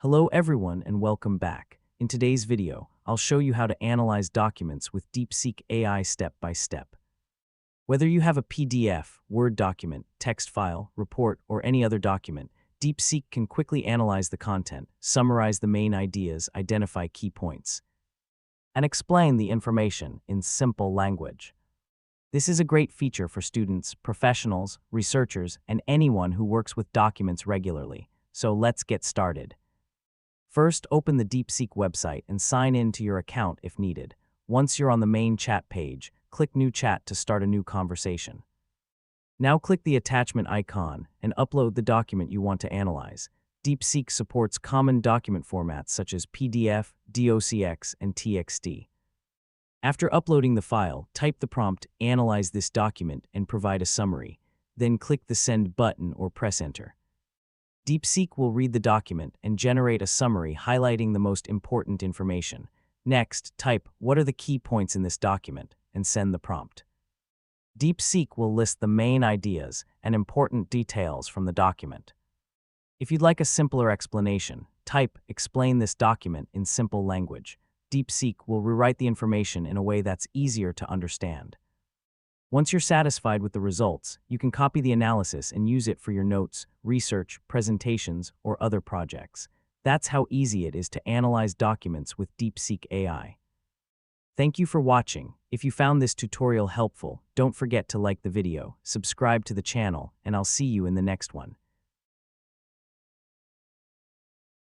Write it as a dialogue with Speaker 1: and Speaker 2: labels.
Speaker 1: Hello everyone and welcome back. In today's video, I'll show you how to analyze documents with DeepSeek AI step by step. Whether you have a PDF, Word document, text file, report, or any other document, DeepSeek can quickly analyze the content, summarize the main ideas, identify key points, and explain the information in simple language. This is a great feature for students, professionals, researchers, and anyone who works with documents regularly. So let's get started. First, open the DeepSeek website and sign in to your account if needed. Once you're on the main chat page, click New Chat to start a new conversation. Now click the attachment icon and upload the document you want to analyze. DeepSeek supports common document formats such as PDF, docx, and TXT. After uploading the file, type the prompt, "Analyze this document," and provide a summary. Then click the Send button or press Enter. DeepSeek will read the document and generate a summary highlighting the most important information. Next, type, "What are the key points in this document?" and send the prompt. DeepSeek will list the main ideas and important details from the document. If you'd like a simpler explanation, type, "Explain this document in simple language." DeepSeek will rewrite the information in a way that's easier to understand. Once you're satisfied with the results, you can copy the analysis and use it for your notes, research, presentations, or other projects. That's how easy it is to analyze documents with DeepSeek AI. Thank you for watching. If you found this tutorial helpful, don't forget to like the video, subscribe to the channel, and I'll see you in the next one.